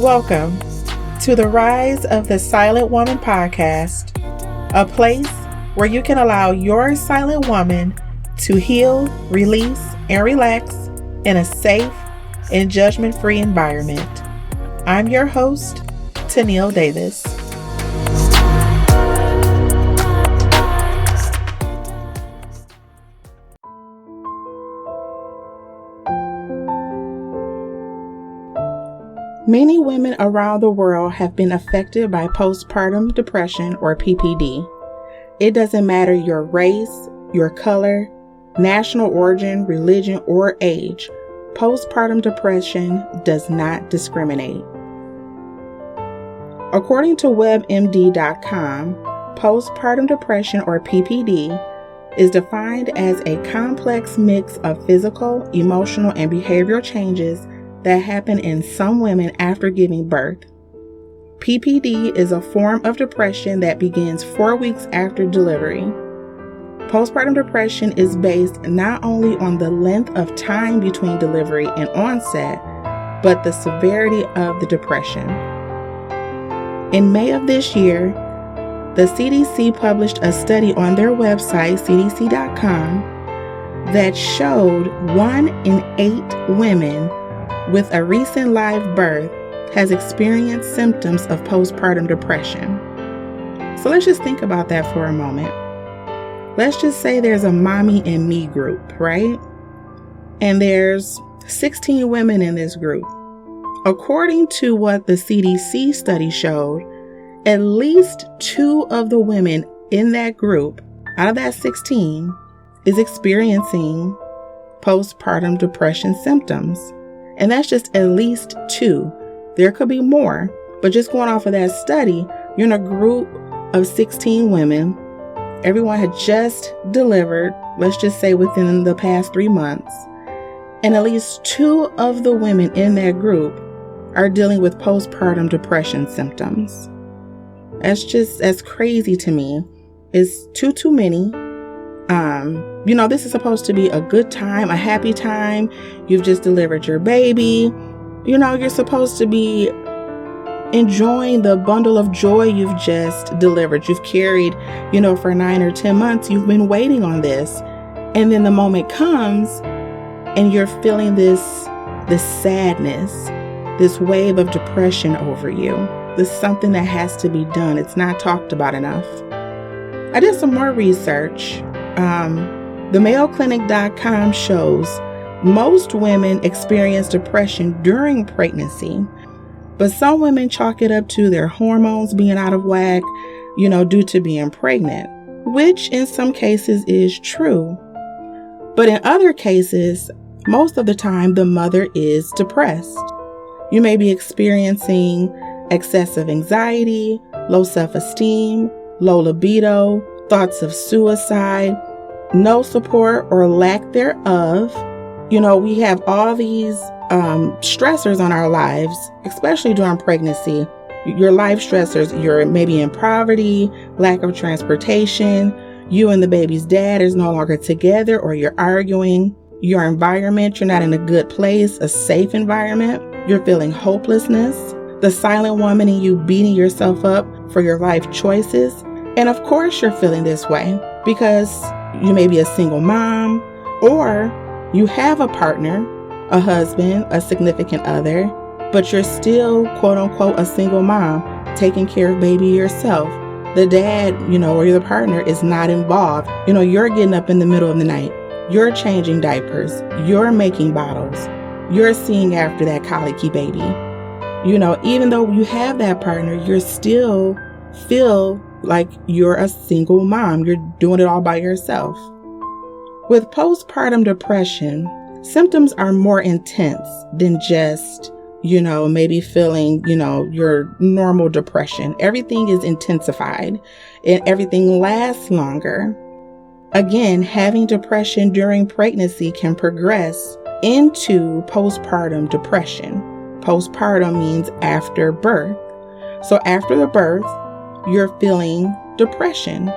Welcome to the Rise of the Silent Woman podcast, a place where you can allow your silent woman to heal, release, and relax in a safe and judgment-free environment. I'm your host, Tennille Davis. Many women around the world have been affected by postpartum depression or PPD. It doesn't matter your race, your color, national origin, religion, or age. Postpartum depression does not discriminate. According to WebMD.com, postpartum depression or PPD is defined as a complex mix of physical, emotional, and behavioral changes that happen in some women after giving birth. PPD is a form of depression that begins 4 weeks after delivery. Postpartum depression is based not only on the length of time between delivery and onset, but the severity of the depression. In May of this year, the CDC published a study on their website, cdc.com, that showed 1 in 8 women with a recent live birth has experienced symptoms of postpartum depression. So let's just think about that for a moment. Let's just say there's a mommy and me group, right? And there's 16 women in this group. According to what the CDC study showed, at least 2 of the women in that group, out of that 16, is experiencing postpartum depression symptoms. And that's just at least 2. There could be more, but just going off of that study, you're in a group of 16 women. Everyone had just delivered, let's just say within the past 3 months. And at least 2 of the women in that group are dealing with postpartum depression symptoms. That's crazy to me. It's too many. This is supposed to be a good time, a happy time. You've just delivered your baby. You're supposed to be enjoying the bundle of joy you've just delivered. You've carried, for 9 or 10 months. You've been waiting on this. And then the moment comes and you're feeling this sadness, this wave of depression over you. This is something that has to be done. It's not talked about enough. I did some more research. The MayoClinic.com shows most women experience depression during pregnancy, but some women chalk it up to their hormones being out of whack, due to being pregnant, which in some cases is true. But in other cases, most of the time, the mother is depressed. You may be experiencing excessive anxiety, low self-esteem, low libido, thoughts of suicide, no support or lack thereof. We have all these stressors on our lives, especially during pregnancy. Your life stressors, you're maybe in poverty, lack of transportation, you and the baby's dad is no longer together or you're arguing. Your environment, you're not in a good place, a safe environment. You're feeling hopelessness. The silent woman in you beating yourself up for your life choices. And of course you're feeling this way because you may be a single mom, or you have a partner, a husband, a significant other, but you're still, quote unquote, a single mom, taking care of baby yourself. The dad, or the partner is not involved. You're getting up in the middle of the night. You're changing diapers. You're making bottles. You're seeing after that colicky baby. Even though you have that partner, you still feel like you're a single mom. You're doing it all by yourself. With postpartum depression, symptoms are more intense than just, maybe feeling, your normal depression. Everything is intensified and everything lasts longer. Again, having depression during pregnancy can progress into postpartum depression. Postpartum means after birth. So after the birth, you're feeling depression,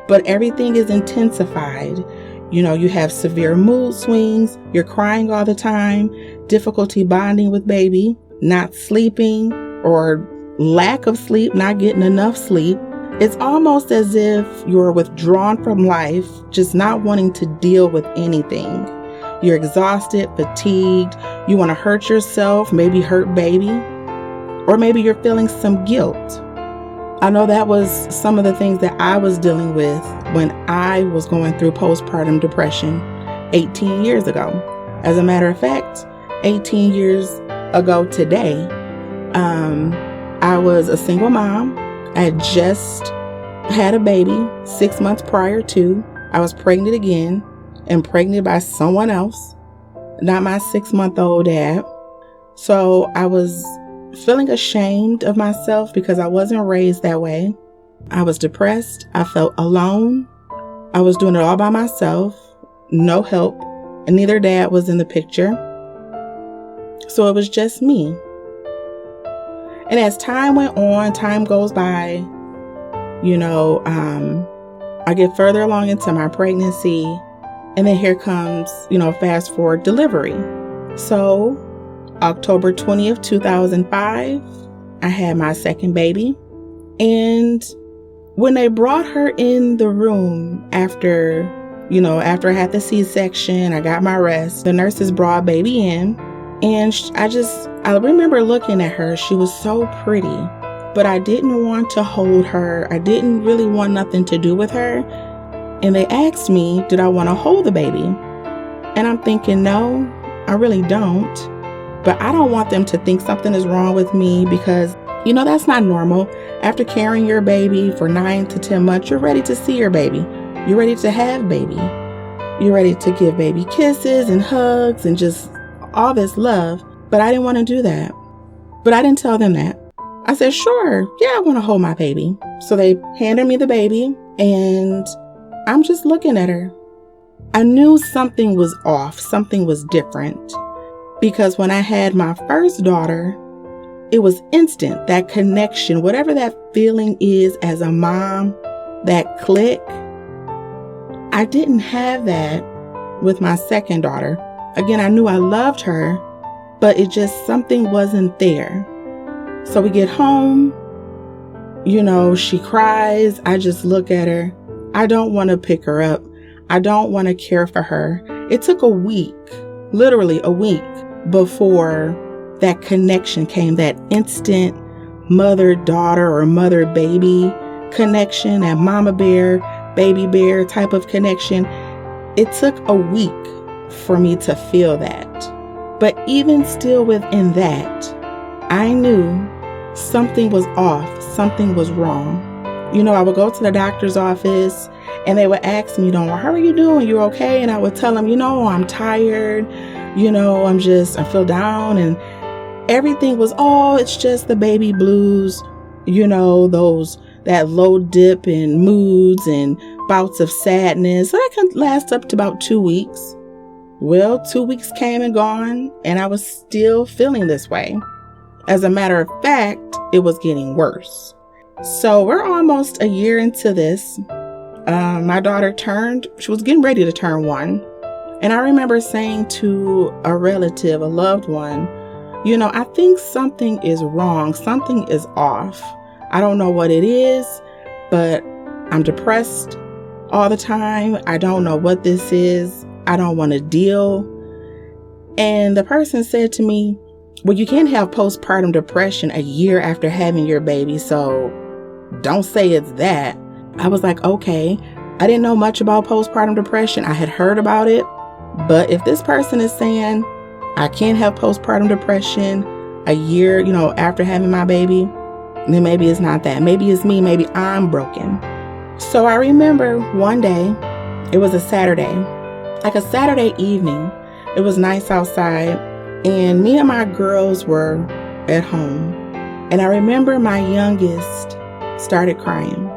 but everything is intensified. You have severe mood swings, you're crying all the time, difficulty bonding with baby, not sleeping or lack of sleep, not getting enough sleep. It's almost as if you're withdrawn from life, just not wanting to deal with anything. You're exhausted, fatigued, you want to hurt yourself, maybe hurt baby, or maybe you're feeling some guilt. I know that was some of the things that I was dealing with when I was going through postpartum depression 18 years ago. As a matter of fact, 18 years ago today, I was a single mom. I had just had a baby 6 months prior to. I was pregnant again and pregnant by someone else, not my 6-month-old dad. So I was feeling ashamed of myself because I wasn't raised that way. I was depressed. I felt alone. I was doing it all by myself, no help, and neither dad was in the picture. So it was just me. And as time went on, time goes by, I get further along into my pregnancy, and then here comes, fast forward delivery. So October 20th, 2005, I had my second baby. And when they brought her in the room after I had the C-section, I got my rest, the nurses brought baby in. And I remember looking at her. She was so pretty, but I didn't want to hold her. I didn't really want nothing to do with her. And they asked me, did I want to hold the baby? And I'm thinking, no, I really don't. But I don't want them to think something is wrong with me because, that's not normal. After carrying your baby for 9 to 10 months, you're ready to see your baby. You're ready to have baby. You're ready to give baby kisses and hugs and just all this love. But I didn't want to do that. But I didn't tell them that. I said, sure, yeah, I want to hold my baby. So they handed me the baby and I'm just looking at her. I knew something was off. Something was different. Because when I had my first daughter, it was instant, that connection, whatever that feeling is as a mom, that click. I didn't have that with my second daughter. Again, I knew I loved her, but something wasn't there. So we get home, she cries. I just look at her. I don't want to pick her up. I don't want to care for her. It took a week, literally a week, before that connection came, that instant mother-daughter or mother-baby connection, that mama bear, baby bear type of connection. It took a week for me to feel that. But even still within that, I knew something was off, something was wrong. I would go to the doctor's office and they would ask me, how are you doing? You okay? And I would tell them, I'm tired. I feel down, and everything was, it's just the baby blues, that low dip in moods and bouts of sadness. That can last up to about 2 weeks. Well, 2 weeks came and gone, and I was still feeling this way. As a matter of fact, it was getting worse. So we're almost a year into this. My daughter she was getting ready to turn 1. And I remember saying to a relative, a loved one, I think something is wrong. Something is off. I don't know what it is, but I'm depressed all the time. I don't know what this is. I don't want to deal. And the person said to me, well, you can't have postpartum depression a year after having your baby, so don't say it's that. I was like, okay. I didn't know much about postpartum depression. I had heard about it. But if this person is saying I can't have postpartum depression a year, after having my baby, then maybe it's not that. Maybe it's me. Maybe I'm broken. So I remember one day, it was a Saturday, like a Saturday evening. It was nice outside and me and my girls were at home. And I remember my youngest started crying.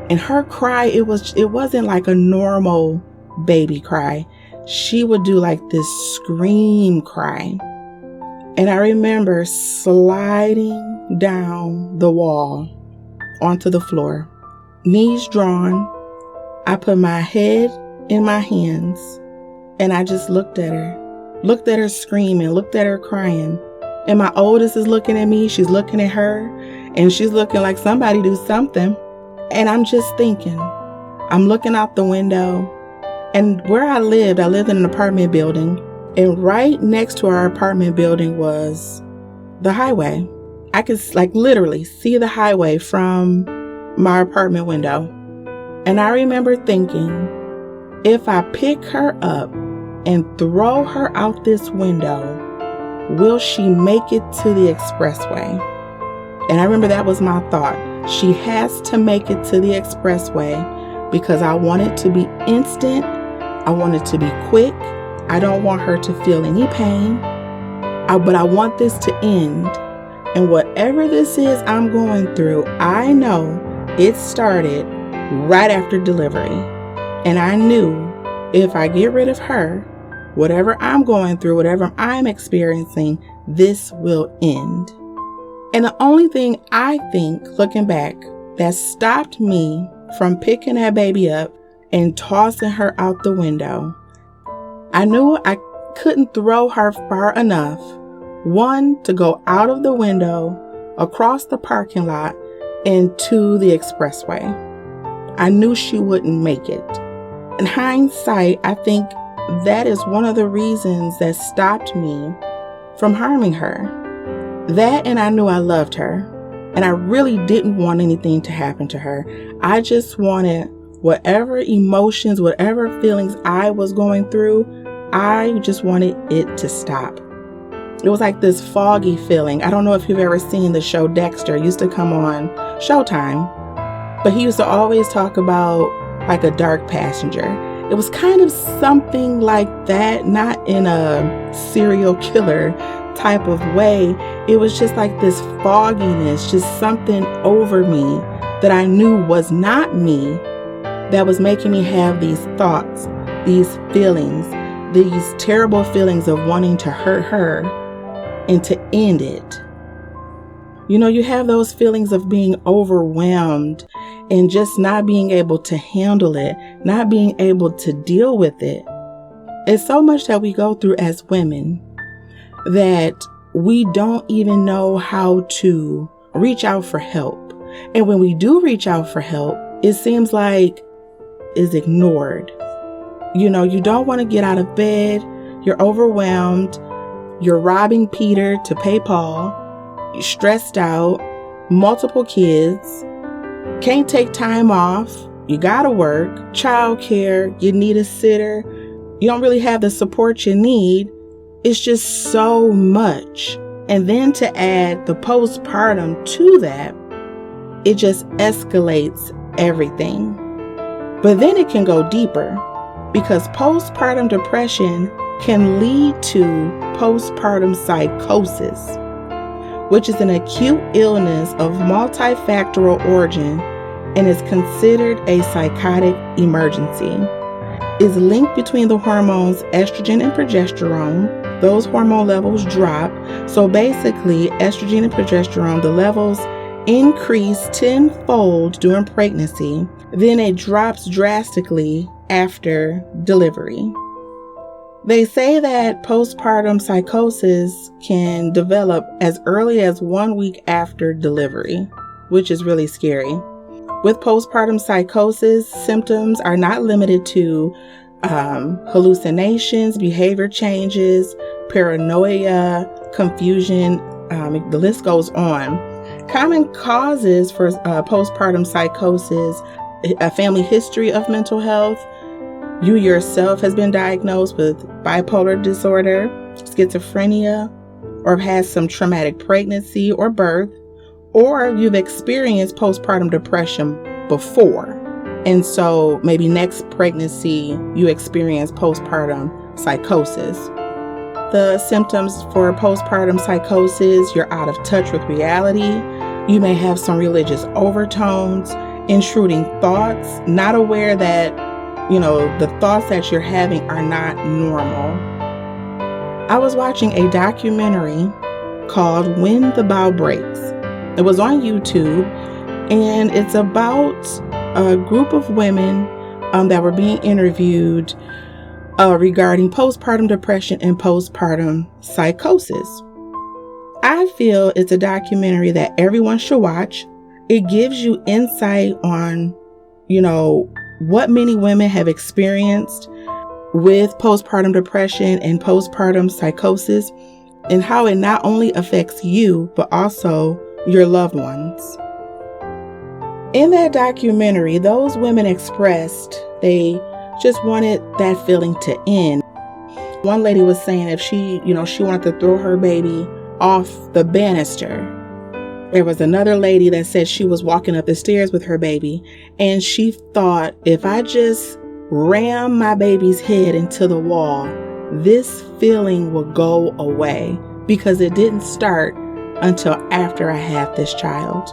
And her cry, it wasn't like a normal baby cry. She would do like this scream cry. And I remember sliding down the wall onto the floor, knees drawn. I put my head in my hands and I just looked at her screaming, looked at her crying. And my oldest is looking at me, she's looking at her, and she's looking like somebody do something. And I'm just thinking, I'm looking out the window, and where I lived in an apartment building, and right next to our apartment building was the highway. I could literally see the highway from my apartment window. And I remember thinking, if I pick her up and throw her out this window, will she make it to the expressway? And I remember that was my thought. She has to make it to the expressway because I want it to be instant. I want it to be quick. I don't want her to feel any pain. But I want this to end. And whatever this is I'm going through, I know it started right after delivery. And I knew if I get rid of her, whatever I'm going through, whatever I'm experiencing, this will end. And the only thing I think, looking back, that stopped me from picking that baby up and tossing her out the window, I knew I couldn't throw her far enough, one, to go out of the window, across the parking lot, and to the expressway. I knew she wouldn't make it. In hindsight, I think that is one of the reasons that stopped me from harming her. That, and I knew I loved her, and I really didn't want anything to happen to her. I just wanted whatever emotions, whatever feelings I was going through, I just wanted it to stop. It was like this foggy feeling. I don't know if you've ever seen the show Dexter. It used to come on Showtime. But he used to always talk about like a dark passenger. It was kind of something like that, not in a serial killer type of way. It was just like this fogginess, just something over me that I knew was not me, that was making me have these thoughts, these feelings, these terrible feelings of wanting to hurt her and to end it. You know, you have those feelings of being overwhelmed and just not being able to handle it, not being able to deal with it. It's so much that we go through as women that we don't even know how to reach out for help. And when we do reach out for help, it seems like it's ignored. You know, you don't want to get out of bed. You're overwhelmed. You're robbing Peter to pay Paul. You're stressed out, multiple kids, can't take time off, you gotta work, childcare, you need a sitter, you don't really have the support you need. It's just so much. And then to add the postpartum to that, it just escalates everything. But then it can go deeper because postpartum depression can lead to postpartum psychosis, which is an acute illness of multifactorial origin and is considered a psychotic emergency. It's linked between the hormones estrogen and progesterone. Those hormone levels drop. So basically, estrogen and progesterone, the levels increase tenfold during pregnancy. Then it drops drastically after delivery. They say that postpartum psychosis can develop as early as 1 week after delivery, which is really scary. With postpartum psychosis, symptoms are not limited to hallucinations, behavior changes, paranoia, confusion, the list goes on. Common causes for postpartum psychosis: a family history of mental health, you yourself has been diagnosed with bipolar disorder, schizophrenia, or have had some traumatic pregnancy or birth, or you've experienced postpartum depression before. And so maybe next pregnancy, you experience postpartum psychosis. The symptoms for postpartum psychosis: you're out of touch with reality. You may have some religious overtones, intruding thoughts, not aware that the thoughts that you're having are not normal. I was watching a documentary called When the Bow Breaks. It was on YouTube, and it's about a group of women that were being interviewed regarding postpartum depression and postpartum psychosis. I feel it's a documentary that everyone should watch. It gives you insight on, what many women have experienced with postpartum depression and postpartum psychosis, and how it not only affects you, but also your loved ones. In that documentary, those women expressed they just wanted that feeling to end. One lady was saying if she wanted to throw her baby off the banister. There was another lady that said she was walking up the stairs with her baby, and she thought, if I just ram my baby's head into the wall, this feeling will go away, because it didn't start until after I had this child.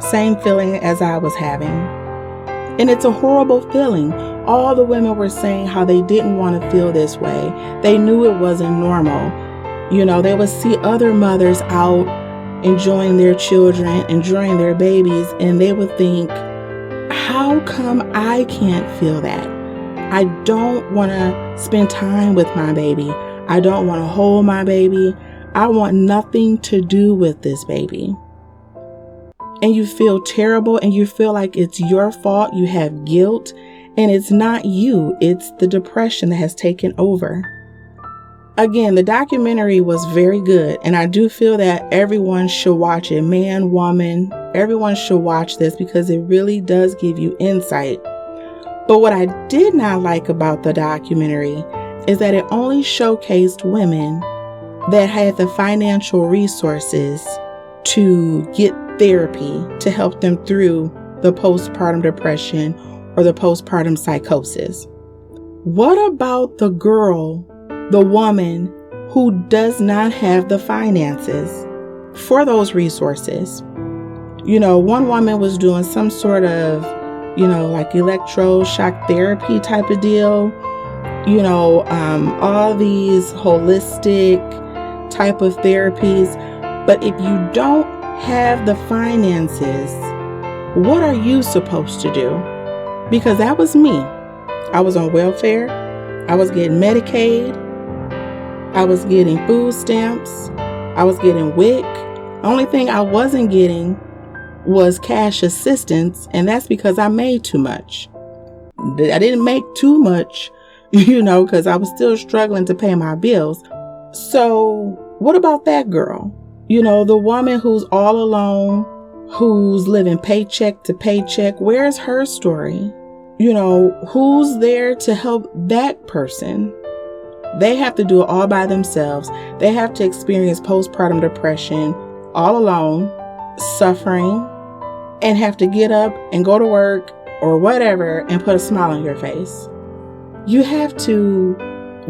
Same feeling as I was having. And it's a horrible feeling. All the women were saying how they didn't want to feel this way. They knew it wasn't normal. They would see other mothers out enjoying their children, enjoying their babies, and they would think, how come I can't feel that? I don't want to spend time with my baby. I don't want to hold my baby. I want nothing to do with this baby. And you feel terrible, and you feel like it's your fault. You have guilt, and it's not you. It's the depression that has taken over. Again, the documentary was very good, and I do feel that everyone should watch it. Man, woman, everyone should watch this, because it really does give you insight. But what I did not like about the documentary is that it only showcased women that had the financial resources to get therapy to help them through the postpartum depression or the postpartum psychosis. What about the girl, the woman who does not have the finances for those resources? One woman was doing some sort of, like electroshock therapy type of deal, all these holistic type of therapies. But if you don't have the finances, what are you supposed to do? Because that was me. I was on welfare. I was getting Medicaid. I was getting food stamps. I was getting WIC. The only thing I wasn't getting was cash assistance, and that's because I made too much. I didn't make too much, because I was still struggling to pay my bills. So what about that girl? The woman who's all alone, who's living paycheck to paycheck. Where's her story? Who's there to help that person? They have to do it all by themselves. They have to experience postpartum depression all alone, suffering, and have to get up and go to work or whatever and put a smile on your face. You have to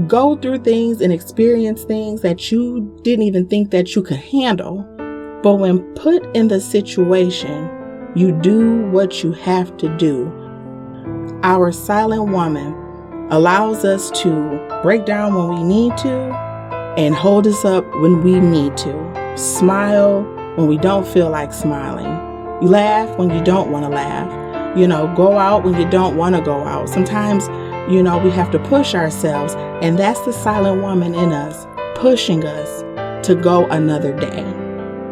go through things and experience things that you didn't even think that you could handle. But when put in the situation, you do what you have to do. Our silent woman allows us to break down when we need to and hold us up when we need to. Smile when we don't feel like smiling. Laugh when you don't want to laugh. Go out when you don't want to go out. Sometimes, we have to push ourselves, and that's the silent woman in us, pushing us to go another day.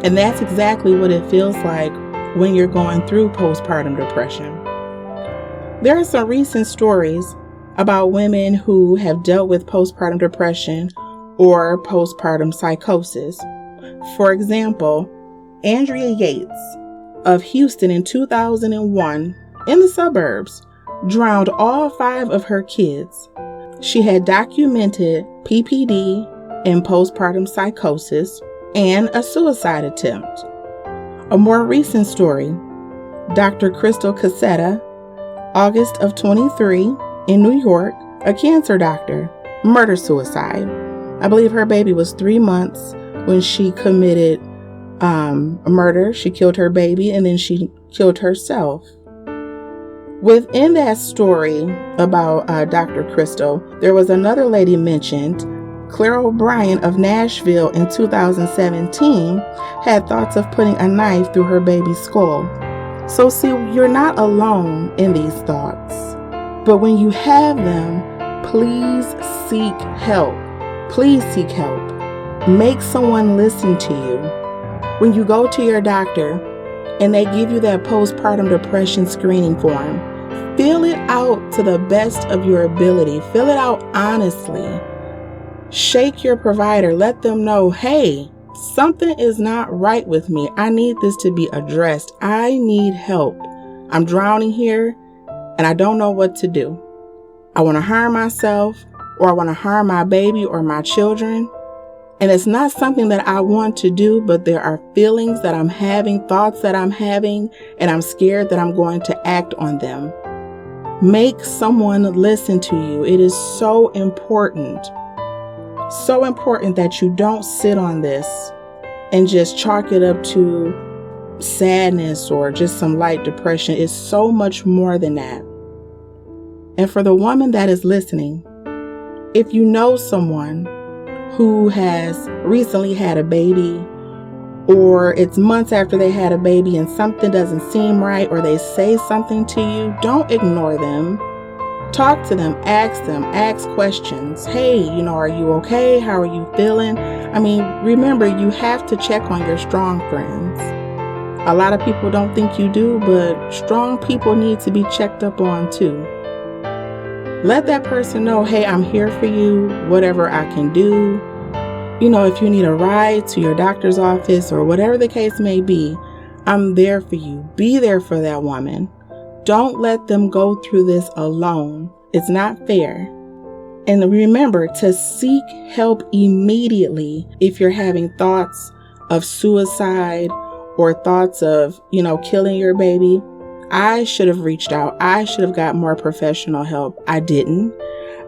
And that's exactly what it feels like when you're going through postpartum depression. There are some recent stories about women who have dealt with postpartum depression or postpartum psychosis. For example, Andrea Yates of Houston in 2001, in the suburbs, drowned all 5 of her kids. She had documented PPD and postpartum psychosis and a suicide attempt. A more recent story, Dr. Crystal Cassetta, August of 23, in New York, a cancer doctor, murder-suicide. I believe her baby was 3 months when she committed a murder. She killed her baby and then she killed herself. Within that story about Dr. Crystal, there was another lady mentioned. Claire O'Brien of Nashville in 2017 had thoughts of putting a knife through her baby's skull. So see, you're not alone in these thoughts. But when you have them, please seek help. Please seek help. Make someone listen to you. When you go to your doctor and they give you that postpartum depression screening form, fill it out to the best of your ability. Fill it out honestly. Shake your provider. Let them know, hey, something is not right with me. I need this to be addressed. I need help. I'm drowning here and I don't know what to do. I want to harm myself, or I want to harm my baby or my children. And it's not something that I want to do, but there are feelings that I'm having, thoughts that I'm having, and I'm scared that I'm going to act on them. Make someone listen to you. It is so important. So important that you don't sit on this and just chalk it up to sadness or just some light depression. It's so much more than that. And for the woman that is listening, if you know someone who has recently had a baby, or it's months after they had a baby and something doesn't seem right, or they say something to you, don't ignore them. Talk to them, ask questions. Hey, are you okay? How are you feeling? Remember, you have to check on your strong friends. A lot of people don't think you do, but strong people need to be checked up on too. Let that person know, hey, I'm here for you, whatever I can do. If you need a ride to your doctor's office or whatever the case may be, I'm there for you. Be there for that woman. Don't let them go through this alone. It's not fair. And remember to seek help immediately if you're having thoughts of suicide or thoughts of, killing your baby. I should have reached out. I should have got more professional help. I didn't.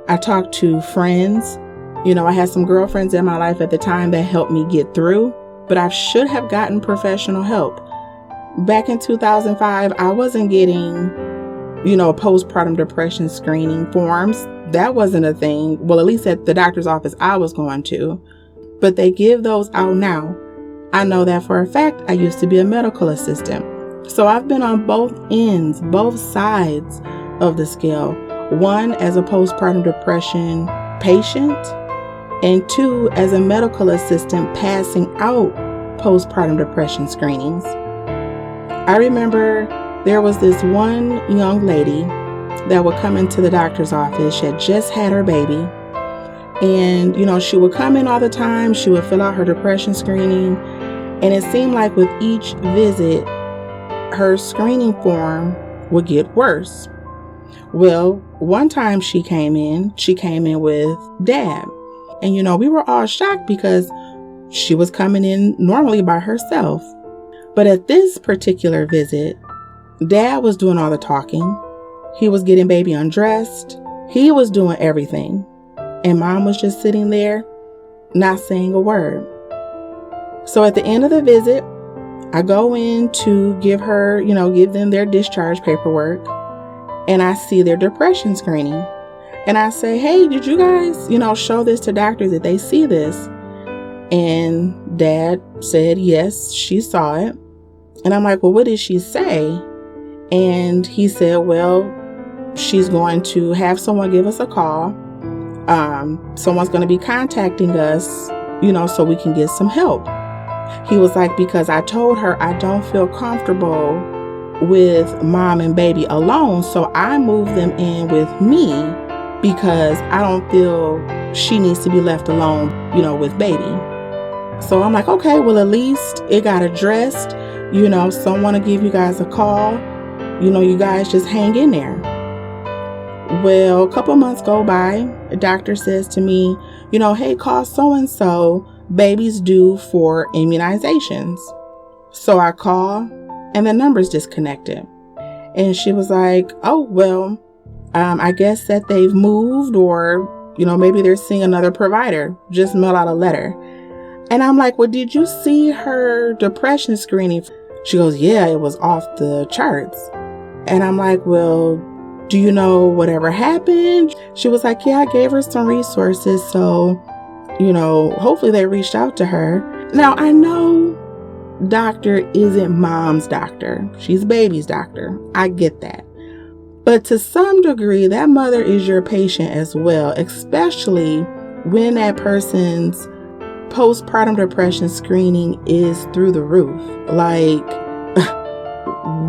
I talked to friends. I had some girlfriends in my life at the time that helped me get through, but I should have gotten professional help. Back in 2005, I wasn't getting, postpartum depression screening forms. That wasn't a thing. Well, at least at the doctor's office I was going to. But they give those out now. I know that for a fact. I used to be a medical assistant. So I've been on both ends, both sides of the scale. One, as a postpartum depression patient, and two, as a medical assistant passing out postpartum depression screenings. I remember there was this one young lady that would come into the doctor's office. She had just had her baby. And, she would come in all the time. She would fill out her depression screening. And it seemed like with each visit, her screening form would get worse. Well, one time she came in with Dad. And, we were all shocked because she was coming in normally by herself. But at this particular visit, Dad was doing all the talking. He was getting baby undressed. He was doing everything. And Mom was just sitting there, not saying a word. So at the end of the visit, I go in to give them their discharge paperwork. And I see their depression screening. And I say, hey, did you guys, show this to doctors? Did they see this? And Dad said, yes, she saw it. And I'm like, well, what did she say? And he said, well, she's going to have someone give us a call. Someone's going to be contacting us, so we can get some help. He was like, because I told her I don't feel comfortable with Mom and baby alone. So I moved them in with me because I don't feel she needs to be left alone, with baby. So I'm like, okay, well, at least it got addressed. Someone will give you guys a call. You guys just hang in there. Well, a couple months go by. The doctor says to me, hey, call so-and-so. Baby's due for immunizations. So I call and the number's disconnected. And she was like, oh, well, I guess that they've moved or, maybe they're seeing another provider. Just mail out a letter. And I'm like, well, did you see her depression screening? She goes, yeah, it was off the charts. And I'm like, well, do you know whatever happened? She was like, yeah, I gave her some resources. So, hopefully they reached out to her. Now, I know doctor isn't Mom's doctor. She's baby's doctor. I get that. But to some degree, that mother is your patient as well, especially when that person's postpartum depression screening is through the roof. Like,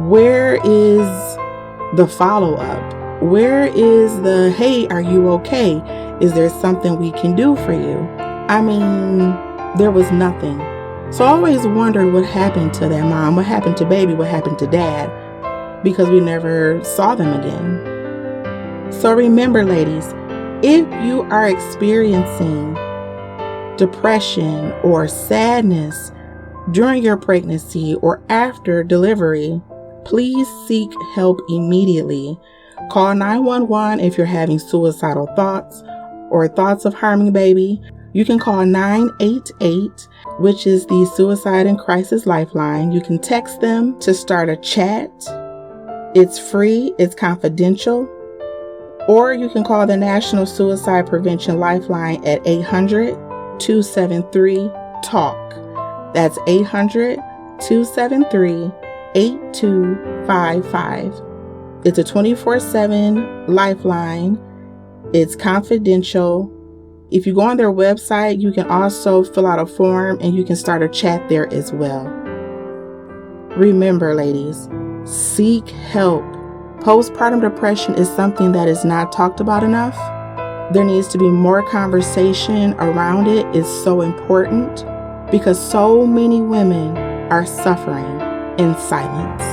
where is the follow-up? Where is the, hey, are you okay? Is there something we can do for you? I mean, there was nothing. So I always wondered what happened to that mom, what happened to baby, what happened to dad, because we never saw them again. So remember, ladies, if you are experiencing depression or sadness during your pregnancy or after delivery, please seek help immediately. Call 911 if you're having suicidal thoughts or thoughts of harming baby. You can call 988, which is the Suicide and Crisis Lifeline. You can text them to start a chat. It's free, it's confidential. Or you can call the National Suicide Prevention Lifeline at 800-273-TALK. That's 800-273-8255. It's a 24/7 lifeline. It's confidential. If you go on their website, you can also fill out a form and you can start a chat there as well. Remember, ladies, seek help. Postpartum depression is something that is not talked about enough. There needs to be more conversation around it. It's so important because so many women are suffering in silence.